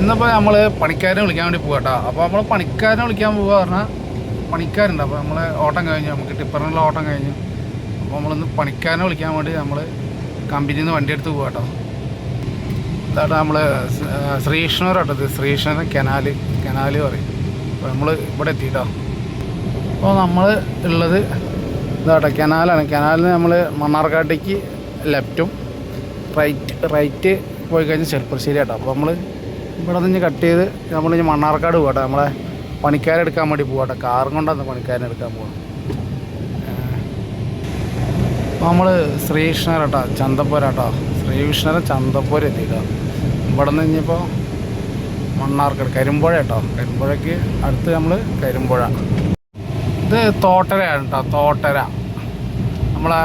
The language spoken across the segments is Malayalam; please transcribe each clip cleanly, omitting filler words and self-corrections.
ഇന്നിപ്പോൾ നമ്മൾ പണിക്കാരനെ വിളിക്കാൻ വേണ്ടി പോകാം കേട്ടോ. അപ്പോൾ നമ്മൾ പണിക്കാരനെ വിളിക്കാൻ പോകുക പറഞ്ഞാൽ പണിക്കാരുണ്ട്. അപ്പോൾ നമ്മൾ ഓട്ടം കഴിഞ്ഞു, നമുക്ക് ടിപ്പറിനുള്ള ഓട്ടം കഴിഞ്ഞു. അപ്പോൾ നമ്മളിന്ന് പണിക്കാരനെ വിളിക്കാൻ വേണ്ടി നമ്മൾ കമ്പനിയിൽ നിന്ന് വണ്ടി എടുത്ത് പോകാം കേട്ടോ. ഇതാട്ടോ നമ്മൾ ശ്രീകൃഷ്ണൂർ കേട്ടത്, ശ്രീകൃഷ്ണൻ കനാല് പറയും. അപ്പോൾ നമ്മൾ ഇവിടെ എത്തിയിട്ടോ. അപ്പോൾ നമ്മൾ ഉള്ളത് ഇതാട്ടോ കനാലാണ്. കനാലിൽ നമ്മൾ മണ്ണാർക്കാട്ടേക്ക് ലെഫ്റ്റും റൈറ്റ് പോയി കഴിഞ്ഞാൽ ചെറുപ്പശ്ശേരി കേട്ടോ. അപ്പോൾ നമ്മൾ ഇവിടെ നിന്ന് കട്ട് ചെയ്ത് നമ്മളിനി മണ്ണാർക്കാട് പോകട്ടെ. നമ്മളെ പണിക്കാരെടുക്കാൻ വേണ്ടി പോകട്ടെ. കാറും കൊണ്ടാണ് പണിക്കാരനെ എടുക്കാൻ പോകണം. അപ്പോൾ നമ്മൾ ശ്രീകൃഷ്ണൻ കേട്ടോ, ചന്തപ്പുര കേട്ടോ. ശ്രീകൃഷ്ണനെ ചന്തപ്പുര എത്തിയിട്ടോ. ഇവിടെ നിന്ന് ഇനിയിപ്പോൾ മണ്ണാർക്കാട് കരിമ്പുഴ കേട്ടോ. കരിമ്പുഴയ്ക്ക് അടുത്ത് നമ്മൾ കരിമ്പുഴ. ഇത് തോട്ടരയാണ് കേട്ടോ. തോട്ടര നമ്മളെ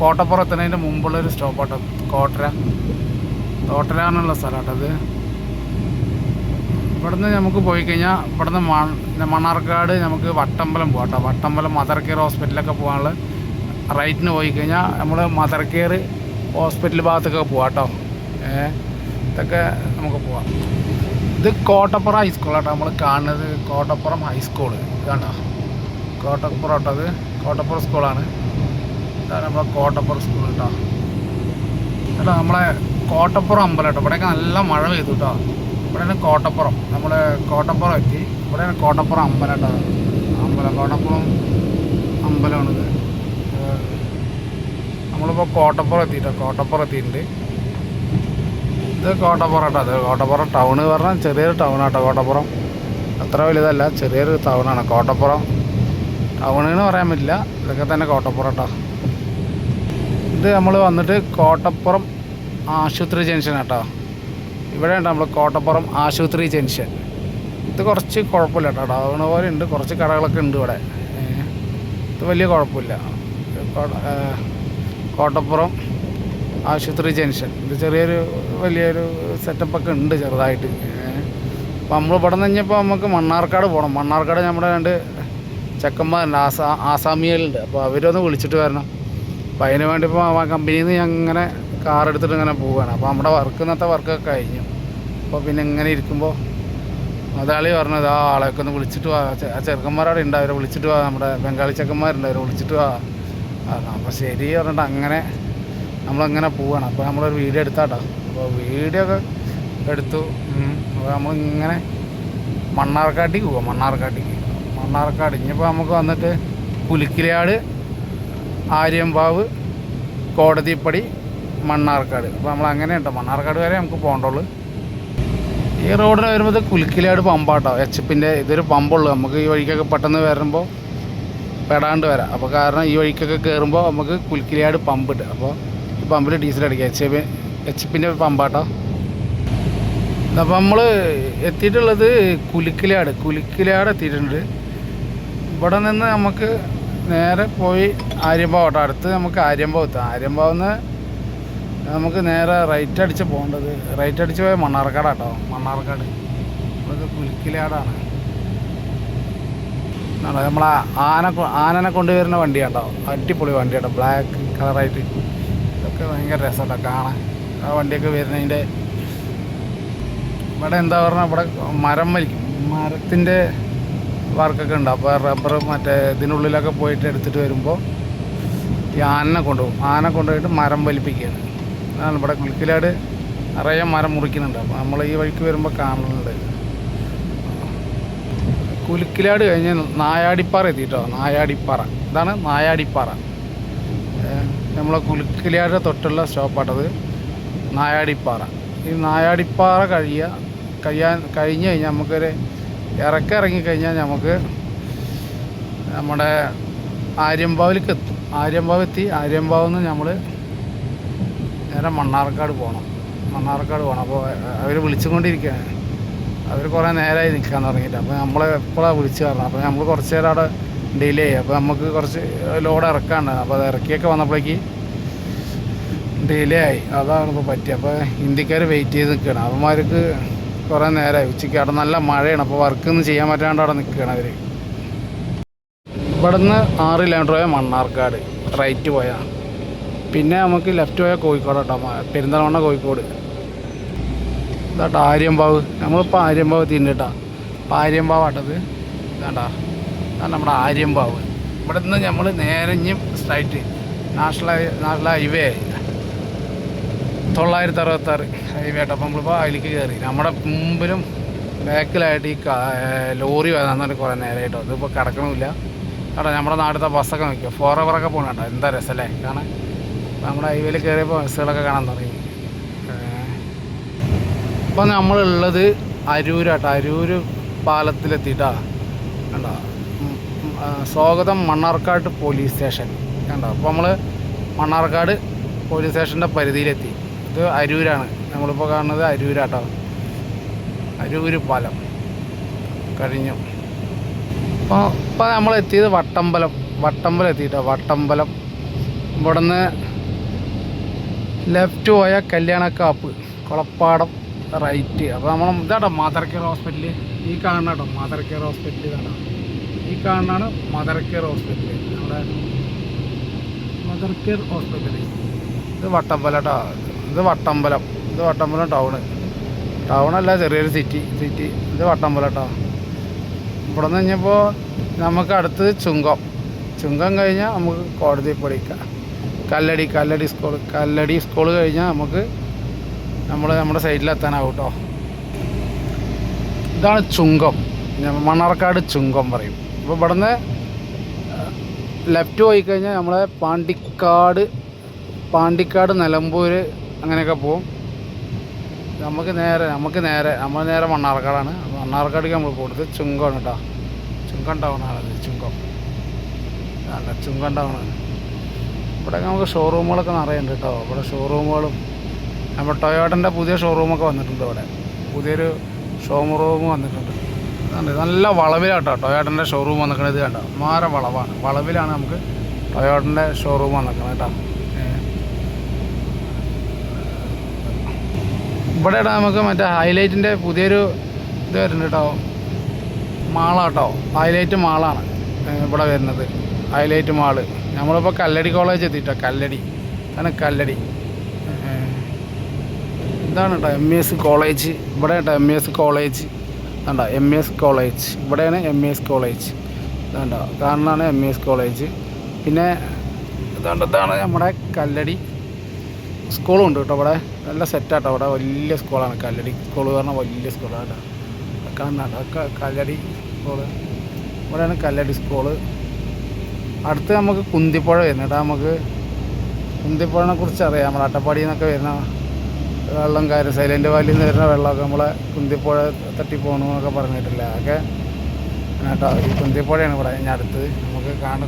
കോട്ടപ്പുറത്തുന്നതിൻ്റെ മുമ്പുള്ളൊരു സ്റ്റോപ്പ് കേട്ടോ. തോട്ടര എന്നുള്ള സ്ഥലം കേട്ടോ. അത് ഇവിടുന്ന് നമുക്ക് പോയി കഴിഞ്ഞാൽ ഇവിടുന്ന് മണ്ണാർക്കാട് നമുക്ക് വട്ടമ്പലം പോകാം കേട്ടോ. വട്ടമ്പലം മദർ കെയർ ഹോസ്പിറ്റലൊക്കെ പോകാനുള്ള റൈറ്റിന് പോയി കഴിഞ്ഞാൽ നമ്മൾ മദർ കെയർ ഹോസ്പിറ്റൽ ഭാഗത്തൊക്കെ പോകാം കേട്ടോ. ഇതൊക്കെ നമുക്ക് പോവാം. ഇത് കോട്ടപ്പുറം ഹൈസ്കൂൾ കേട്ടോ. നമ്മൾ കാണുന്നത് കോട്ടപ്പുറം ഹൈസ്കൂൾ ഇതാണ്ടോ. കോട്ടപ്പുറം കേട്ടോ. അത് കോട്ടപ്പുറം സ്കൂളാണ്. ഇതാണ് നമ്മളെ കോട്ടപ്പുറം സ്കൂൾ കേട്ടോ. കേട്ടോ നമ്മളെ കോട്ടപ്പുറം അമ്പലം കേട്ടോ. ഇവിടെയൊക്കെ നല്ല മഴ പെയ്തു കേട്ടോ. ഇവിടെയാണ് കോട്ടപ്പുറം. നമ്മൾ കോട്ടപ്പുറം എത്തി. ഇവിടെയാണ് കോട്ടപ്പുറം അമ്പലം കേട്ടോ. കോട്ടപ്പുറം അമ്പലമാണിത്. നമ്മളിപ്പോൾ കോട്ടപ്പുറം എത്തിയിട്ടോ. കോട്ടപ്പുറം എത്തിയിട്ടുണ്ട്. ഇത് കോട്ടപ്പുറം കേട്ടോ. അത് കോട്ടപ്പുറം ടൗണ് പറഞ്ഞാൽ ചെറിയൊരു ടൗണാട്ടോ. കോട്ടപ്പുറം അത്ര വലുതല്ല, ചെറിയൊരു ടൗണാണ് കോട്ടപ്പുറം. ടൗണെന്ന് പറയാൻ പറ്റില്ല, ഇതൊക്കെ തന്നെ കോട്ടപ്പുറം കേട്ടോ. ഇത് നമ്മൾ വന്നിട്ട് കോട്ടപ്പുറം ആശുപത്രി ജംഗ്ഷൻ കേട്ടോ. ഇവിടെ ഉണ്ട് നമ്മൾ കോട്ടപ്പുറം ആശുപത്രി ജംഗ്ഷൻ. ഇത് കുറച്ച് കുഴപ്പമില്ല കേട്ടോ. ടൗണ് പോലെ ഉണ്ട്, കുറച്ച് കടകളൊക്കെ ഉണ്ട് ഇവിടെ. ഇത് വലിയ കുഴപ്പമില്ല. കോട്ടപ്പുറം ആശുപത്രി ജംഗ്ഷൻ ഇത് ചെറിയൊരു വലിയൊരു സെറ്റപ്പൊക്കെ ഉണ്ട് ചെറുതായിട്ട്. അപ്പോൾ നമ്മൾ ഇവിടെ നിന്ന് കഴിഞ്ഞപ്പോൾ നമുക്ക് മണ്ണാർക്കാട് പോകണം. മണ്ണാർക്കാട് നമ്മുടെ രണ്ട് ചെക്കന്മാരുണ്ട്, ആസാമികളുണ്ട്. അപ്പോൾ അവരൊന്ന് വിളിച്ചിട്ട് വരണം. അപ്പോൾ അതിന് വേണ്ടി ഇപ്പോൾ ആ കമ്പനിയിൽ നിന്ന് ഞാൻ ഇങ്ങനെ കാർ എടുത്തിട്ട് ഇങ്ങനെ പോവുകയാണ്. അപ്പോൾ നമ്മുടെ ഇന്നത്തെ വർക്കൊക്കെ കഴിഞ്ഞു. അപ്പോൾ പിന്നെ ഇങ്ങനെ ഇരിക്കുമ്പോൾ മുതലാളി പറഞ്ഞത് ആ ആളെയൊക്കെ ഒന്ന് വിളിച്ചിട്ട് വാ, ആ ചെറുക്കന്മാരവിടെ ഉണ്ട്, അവരെ വിളിച്ചിട്ട് വാ, നമ്മുടെ ബംഗാളി ചെക്കന്മാരുണ്ട്, അവരെ വിളിച്ചിട്ട് വാ. അപ്പോൾ ശരി പറഞ്ഞിട്ട് അങ്ങനെ നമ്മളങ്ങനെ പോവുകയാണ്. അപ്പോൾ നമ്മളൊരു വീഡിയോ എടുത്താട്ടോ. അപ്പോൾ വീഡിയോ ഒക്കെ എടുത്തു. അപ്പോൾ നമ്മളിങ്ങനെ മണ്ണാർക്കാട്ടേക്ക് പോവാം. മണ്ണാർക്കാട് ഇനിയിപ്പോൾ നമുക്ക് വന്നിട്ട് പുലിക്കിലാട്, ആര്യമ്പാവ്, കോടതിപ്പടി, മണ്ണാർക്കാട്. അപ്പോൾ നമ്മൾ അങ്ങനെ ഉണ്ടോ മണ്ണാർക്കാട് വരെ നമുക്ക് പോകണ്ടുള്ളൂ. ഈ റോഡിന് വരുമ്പോൾ കുലിക്കിലാട് പമ്പാട്ടോ. എച്ച്.പിൻ്റെ ഇതൊരു പമ്പുള്ളൂ. നമുക്ക് ഈ വഴിക്കൊക്കെ പെട്ടെന്ന് വരുമ്പോൾ പെടാണ്ട് വരാം. അപ്പോൾ കാരണം ഈ വഴിക്കൊക്കെ കയറുമ്പോൾ നമുക്ക് കുലിക്കിലാട് പമ്പ് ഉണ്ട്. അപ്പോൾ ഈ പമ്പിൽ ഡീസൽ അടിക്കുക. എച്ച്.പിൻ്റെ പമ്പാട്ടോ. അപ്പോൾ നമ്മൾ എത്തിയിട്ടുള്ളത് കുലിക്കിലാട് എത്തിയിട്ടുണ്ട്. ഇവിടെ നിന്ന് നമുക്ക് നേരെ പോയി ആര്യമ്പാവ് കേട്ടോ. അടുത്ത് നമുക്ക് ആര്യമ്പാവ് എത്താം. ആര്യമ്പാവിന്ന് നമുക്ക് നേരെ റൈറ്റ് അടിച്ച് പോകേണ്ടത്. റൈറ്റ് അടിച്ച് പോയാൽ മണ്ണാർക്കാടാട്ടോ. മണ്ണാർക്കാട് ഇത് കുലിക്കിലാടാണ്. നമ്മളെ ആനനെ കൊണ്ടുവരുന്ന വണ്ടിയാട്ടോ. അടിപൊളി വണ്ടിയാട്ടോ. ബ്ലാക്ക് കളറായിട്ട് ഇതൊക്കെ ഭയങ്കര രസമാട്ടോ കാണാൻ. ആ വണ്ടിയൊക്കെ വരുന്നതിൻ്റെ ഇവിടെ എന്താ പറഞ്ഞാൽ ഇവിടെ മരത്തിൻ്റെ വർക്കൊക്കെ ഉണ്ട്. അപ്പോൾ റബ്ബർ മറ്റേ ഇതിനുള്ളിലൊക്കെ പോയിട്ട് എടുത്തിട്ട് വരുമ്പോൾ ഈ ആനനെ കൊണ്ടുപോയിട്ട് മരം വലിപ്പിക്കുകയാണ്. അതാണ് ഇവിടെ കുലിക്കിലാട് നിറയെ മരം മുറിക്കുന്നുണ്ട്. അപ്പോൾ നമ്മൾ ഈ വഴിക്ക് വരുമ്പോൾ കാണുന്നുണ്ട്. കുലിക്കിലാട് കഴിഞ്ഞ് നായാടിപ്പാറ എത്തിയിട്ടോ. ഇതാണ് നായാടിപ്പാറ. നമ്മളെ കുലിക്കിലാട് തൊട്ടുള്ള സ്റ്റോപ്പാട്ടത് നായാടിപ്പാറ. ഈ നായാടിപ്പാറ കഴിഞ്ഞ് കഴിഞ്ഞാൽ നമുക്കൊരു ഇറങ്ങിക്കഴിഞ്ഞാൽ നമുക്ക് നമ്മുടെ ആര്യമ്പാവിലേക്ക് എത്തും. ആര്യമ്പാവിൽ നിന്ന് നമ്മൾ നേരെ മണ്ണാർക്കാട് പോകണം. അപ്പോൾ അവർ വിളിച്ചുകൊണ്ടിരിക്കുകയാണ്. അവർ കുറേ നേരമായി നിൽക്കാൻ തുടങ്ങിയിട്ട്. അപ്പോൾ നമ്മൾ എപ്പോഴാണ് വിളിച്ച് പറഞ്ഞത്. അപ്പോൾ നമ്മൾ കുറച്ച് നേരം അവിടെ ഡിലേ ആയി. അപ്പോൾ നമുക്ക് കുറച്ച് ലോഡ് ഇറക്കാണ്ട്. അപ്പോൾ അത് ഇറക്കിയൊക്കെ വന്നപ്പോഴേക്ക് ഡിലേ ആയി. അതാണ് ഇപ്പോൾ പറ്റിയത്. അപ്പോൾ ഹിന്ദിക്കാർ വെയിറ്റ് ചെയ്ത് നിൽക്കുകയാണ്. അവന്മാർക്ക് കുറേ നേരമായി. ഉച്ചയ്ക്ക് അവിടെ നല്ല മഴയാണ്. അപ്പോൾ വർക്കൊന്നും ചെയ്യാൻ പറ്റാണ്ട് അവിടെ നിൽക്കുകയാണ് അവർ. ഇവിടെ നിന്ന് 6 കിലോമീറ്റർ പോയാൽ മണ്ണാർക്കാട് റൈറ്റ് പോയാൽ. പിന്നെ നമുക്ക് ലെഫ്റ്റ് പോയാൽ കോഴിക്കോട് കേട്ടോ. പെരിന്തൽമണ്ണ കോഴിക്കോട്. ഇതാട്ടോ ആര്യമ്പാവ്. നമ്മളിപ്പോൾ ആര്യമ്പാവ് തിന്നിട്ടാ. അപ്പോൾ ആര്യമ്പാവാട്ടത് ഇതാണ്ടാ. അതാണ് നമ്മുടെ ആര്യമ്പാവ്. ഇവിടെ നിന്ന് നമ്മൾ നേരഞ്ഞും സ്ട്രൈറ്റ് നാഷണൽ ഹൈവേ 966 ഹൈവേ ആട്ടോ. അപ്പോൾ നമ്മളിപ്പോൾ അതിലേക്ക് കയറി. നമ്മുടെ മുമ്പിലും ബാക്കിലായിട്ട് ഈ ലോറി വന്നാൽ കുറേ നേരമായിട്ടോ. ഇതിപ്പോൾ കിടക്കണമില്ല കേട്ടോ. നമ്മുടെ നാട്ടിലത്തെ ബസ്സൊക്കെ നോക്കിയോ, ഫോറവറൊക്കെ പോകണം കേട്ടോ. എന്താ രസമല്ലേ കാണാൻ. നമ്മുടെ ഹൈവേയിൽ കയറിയപ്പോൾ ബസ്സുകളൊക്കെ കാണാൻ തുടങ്ങി. ഇപ്പോൾ നമ്മളുള്ളത് അരൂരാട്ടോ. അരൂർ പാലത്തിലെത്തിയിട്ടാ കണ്ടോ. സ്വാഗതം മണ്ണാർക്കാട് പോലീസ് സ്റ്റേഷൻ കണ്ടോ. അപ്പോൾ നമ്മൾ മണ്ണാർക്കാട് പോലീസ് സ്റ്റേഷൻ്റെ പരിധിയിലെത്തി. ഇത് അരൂരാണ് നമ്മളിപ്പോൾ കാണുന്നത്. അരൂരാട്ടോ. അരൂര് പാലം കഴിഞ്ഞു. ഇപ്പോൾ നമ്മളെത്തിയത് വട്ടമ്പലം എത്തിയിട്ടോ. വട്ടമ്പലം ഇവിടെ നിന്ന് ലെഫ്റ്റ് പോയ കല്യാണക്കാപ്പ്, കുളപ്പാടം റൈറ്റ്. അപ്പോൾ നമ്മൾ ഇതാട്ടോ മദർ കെയർ ഹോസ്പിറ്റൽ. ഈ കാണുന്ന കേട്ടോ മദർ കെയർ ഹോസ്പിറ്റൽ. കേട്ടോ ഈ കാണുന്നതാണ് മദർ കെയർ ഹോസ്പിറ്റൽ. നമ്മുടെ മദർ കെയർ ഹോസ്പിറ്റൽ. ഇത് വട്ടമ്പലം കേട്ടോ. ഇത് വട്ടമ്പലം ടൗണല്ല, ചെറിയൊരു സിറ്റി. ഇത് വട്ടമ്പലം കേട്ടോ. ഇവിടെ നിന്ന് കഴിഞ്ഞപ്പോൾ നമുക്ക് അടുത്തത് ചുങ്കം കഴിഞ്ഞാൽ നമുക്ക് കോടതിപ്പടിക്കാം. കല്ലടി സ്കൂൾ കഴിഞ്ഞാൽ നമുക്ക് നമ്മുടെ സൈഡിലെത്താനാവും കേട്ടോ. ഇതാണ് ചുങ്കം, മണ്ണാർക്കാട് ചുങ്കം പറയും. അപ്പോൾ ഇവിടെ നിന്ന് ലെഫ്റ്റ് പോയി കഴിഞ്ഞാൽ നമ്മളെ പാണ്ടിക്കാട് നിലമ്പൂർ അങ്ങനെയൊക്കെ പോവും. നമ്മൾ നേരെ മണ്ണാർക്കാടാണ്. മണ്ണാർക്കാടേക്ക് നമ്മൾ പോകുന്നത് ചുങ്കമാണ് കേട്ടോ. ചുങ്കം ടൗണാണത്. ചുങ്കം ടൗണാണ്. ഇവിടെ നമുക്ക് ഷോറൂമുകളൊക്കെ നിറയുണ്ട് കേട്ടോ. ഇവിടെ ഷോറൂമുകളും നമ്മുടെ ടൊയോട്ടൻ്റെ പുതിയ ഷോറൂമൊക്കെ വന്നിട്ടുണ്ട്. ഇവിടെ പുതിയൊരു ഷോറൂം വന്നിട്ടുണ്ട്. നല്ല വളവിലാട്ടോ ടൊയോട്ടൻ്റെ ഷോറൂം വന്നിരിക്കുന്നത്. ഇത് കണ്ടോ, മാര വളവിലാണ് നമുക്ക് ടൊയോട്ടൻ്റെ ഷോറൂം വന്നിരിക്കുന്നത് കേട്ടോ. ഇവിടെ നമുക്ക് മറ്റേ ഹൈലൈറ്റിൻ്റെ പുതിയൊരു ഇത് വരുന്നുണ്ട് കേട്ടോ. മാളാട്ടോ. ഹൈലൈറ്റ് മാളാണ് ഇവിടെ വരുന്നത്. Highlight mall. നമ്മളിപ്പോൾ കല്ലടി കോളേജ് എത്തിയിട്ടോ. ഇതാണ് കല്ലടി. ഇതാണ് കേട്ടോ MES കോളേജ്. ഇവിടെ കേട്ടോ MES കോളേജ്. കണ്ടോ MES കോളേജ്. ഇവിടെയാണ് MES കോളേജ്. ഇതുണ്ടോ കാണുന്നതാണ് MES കോളേജ്. പിന്നെ ഇതാണ് നമ്മുടെ കല്ലടി സ്കൂളും ഉണ്ട് കേട്ടോ. ഇവിടെ നല്ല സെറ്റാട്ടോ. ഇവിടെ വലിയ സ്കൂളാണ് കല്ലടി സ്കൂൾ. പറഞ്ഞാൽ വലിയ സ്കൂളാണ് കേട്ടോ. കാണുന്നുണ്ടോ കല്ലടി സ്കൂള്. ഇവിടെയാണ് കല്ലടി സ്കൂള്. അടുത്ത് നമുക്ക് കുന്തിപ്പുഴ വരുന്നുണ്ട്. നമുക്ക് കുന്തിപ്പുഴനെ കുറിച്ച് അറിയാം. നമ്മുടെ അട്ടപ്പാടിയിൽ നിന്നൊക്കെ വരുന്ന വെള്ളം കാര്യം, സൈലൻറ്റ് വാലിയിൽ നിന്ന് വരുന്ന വെള്ളമൊക്കെ നമ്മളെ കുന്തിപ്പുഴ തട്ടിപ്പോകണമെന്നൊക്കെ പറഞ്ഞിട്ടില്ല. അതൊക്കെ കേട്ടോ. ഈ കുന്തിപ്പുഴയാണ് ഇവിടെ ഞാൻ അടുത്ത് നമുക്ക് കാണുന്ന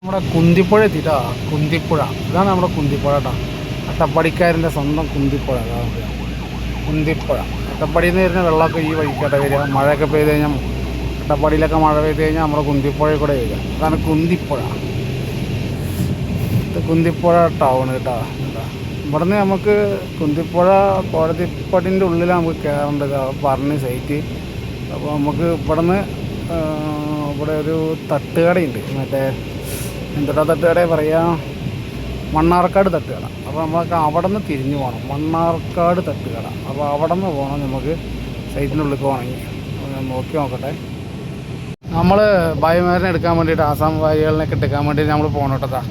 നമ്മുടെ കുന്തിപ്പുഴ എത്തിയിട്ടോ. കുന്തിപ്പുഴ ഇതാണ് നമ്മുടെ കുന്തിപ്പുഴ കേട്ടോ. അട്ടപ്പാടിക്കാരൻ്റെ സ്വന്തം കുന്തിപ്പുഴ. കുന്തിപ്പുഴ അട്ടപ്പാടിയിൽ നിന്ന് വരുന്ന വെള്ളമൊക്കെ ഈ വഴിക്കട്ടെ വരിക. മഴയൊക്കെ പെയ്ത് കഴിഞ്ഞാൽ അട്ടപ്പാടിയിലൊക്കെ മഴ പെയ്ത് കഴിഞ്ഞാൽ നമ്മുടെ കുന്തിപ്പുഴയിൽ കൂടെ വരിക. അതാണ് കുന്തിപ്പുഴ. ഇത് കുന്തിപ്പുഴ ടൗൺ കേട്ടോ. ഇവിടെ നിന്ന് നമുക്ക് കുന്തിപ്പുഴ കോടതിപ്പടിൻ്റെ ഉള്ളിൽ നമുക്ക് കയറേണ്ടത് പറഞ്ഞ് സൈറ്റ്. അപ്പോൾ നമുക്ക് ഇവിടെ ഒരു തട്ടുകടയുണ്ട്. മറ്റേ എന്തൊക്കെ തട്ടുകട പറയാം, മണ്ണാർക്കാട് തട്ടുകട. അപ്പോൾ നമുക്ക് അവിടെ നിന്ന് തിരിഞ്ഞു പോകണം. മണ്ണാർക്കാട് തട്ടുകട. അപ്പോൾ അവിടെ നിന്ന് പോകണം നമുക്ക് സൈറ്റിനുള്ളിൽ പോകണമെങ്കിൽ. നോക്കി നോക്കട്ടെ. നമ്മൾ ഭായിമാരനെ എടുക്കാൻ വേണ്ടിയിട്ട്, ആസാം ഭായികളിനൊക്കെ എടുക്കാൻ വേണ്ടിയിട്ട് നമ്മൾ പോകണോട്ടതാ.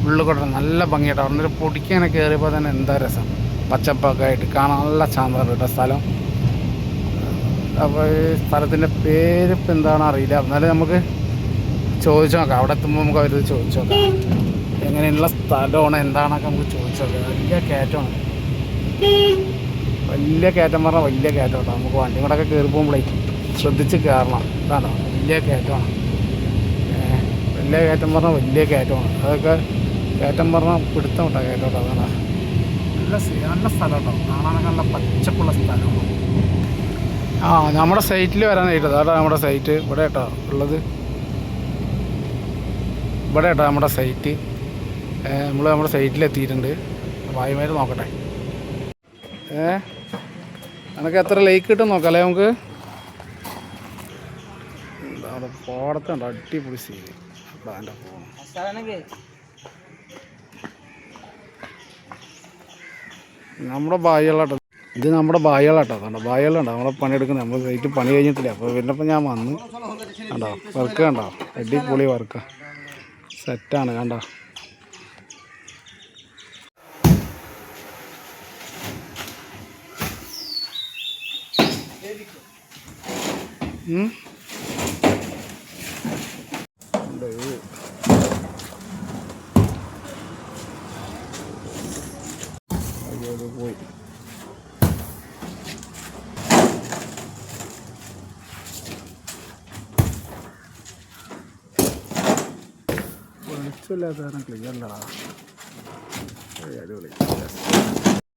ഉള്ളിൽ കൊട്ടെ നല്ല ഭംഗിയായിട്ട്. അവിടെ നിന്ന് പൊടിക്കാനൊക്കെ കയറിയപ്പോൾ തന്നെ എന്താ രസം. പച്ചപ്പൊക്കെ ആയിട്ട് കാണാൻ നല്ല ചാന്താണ് കേട്ടോ സ്ഥലം. അപ്പോൾ ഈ സ്ഥലത്തിൻ്റെ പേരിപ്പോൾ എന്താണെന്ന് അറിയില്ല. എന്നാലും നമുക്ക് ചോദിച്ചു നോക്കാം. അവിടെ എത്തുമ്പോൾ നമുക്ക് അവരത് ചോദിച്ചു നോക്കാം. എങ്ങനെയുള്ള സ്ഥലമാണ് എന്താണൊക്കെ നമുക്ക് ചോദിച്ചു നോക്കാം. വലിയ കയറ്റമാണ്. വലിയ കയറ്റം പറഞ്ഞാൽ വലിയ കയറ്റം കേട്ടോ. നമുക്ക് വണ്ടി കൂടെയൊക്കെ കയറി പോകുമ്പോഴേ ശ്രദ്ധിച്ച് കയറണം. ഇതാണോ വലിയ കയറ്റമാണ്. വലിയ കയറ്റം പറഞ്ഞാൽ വലിയ കയറ്റമാണ്. അതൊക്കെ കയറ്റം പറഞ്ഞാൽ പിടുത്തം കേട്ടോ. കയറ്റം കേട്ടോ. അതാണ് നല്ല സ്ഥലം കേട്ടോ. കാണാനൊക്കെ നല്ല പച്ചപ്പുള്ള സ്ഥലമാണ്. നമ്മുടെ സൈറ്റിൽ വരാനായിട്ട് അതാ നമ്മുടെ സൈറ്റ് ഇവിടെ കേട്ടോ ഉള്ളത്. ഇവിടെ കേട്ടോ നമ്മുടെ സൈറ്റ്. നമ്മുടെ സൈറ്റിലെത്തിയിട്ടുണ്ട്. ഭായിമാർ നോക്കട്ടെ. എനിക്ക് എത്ര ലൈക്ക് കിട്ടും നോക്കാം അല്ലേ നമുക്ക്. എന്താ അവിടെ പാടത്തുണ്ട് അടിപൊളി സീൻ. അപ്പോൾ അതിൻ്റെ പോകണം. നമ്മുടെ ഭായികളാട്ടോ. ഇത് നമ്മുടെ ബായികളാട്ടോ, കണ്ടോ ബായികളുണ്ടോ നമ്മളെ പണിയെടുക്കുന്നത്. നമ്മൾ സൈറ്റ് പണി കഴിഞ്ഞിട്ടില്ല, അപ്പോൾ വരുന്നപ്പോൾ ഞാൻ വന്ന് കണ്ടോ വർക്ക് കണ്ടോ, അടിപൊളി വർക്ക് സെറ്റാണ് കണ്ടോ. പോയി വെളിച്ചമില്ലാത്ത കാരണം ക്ലിയർ അല്ലടാ. അടിപൊളി.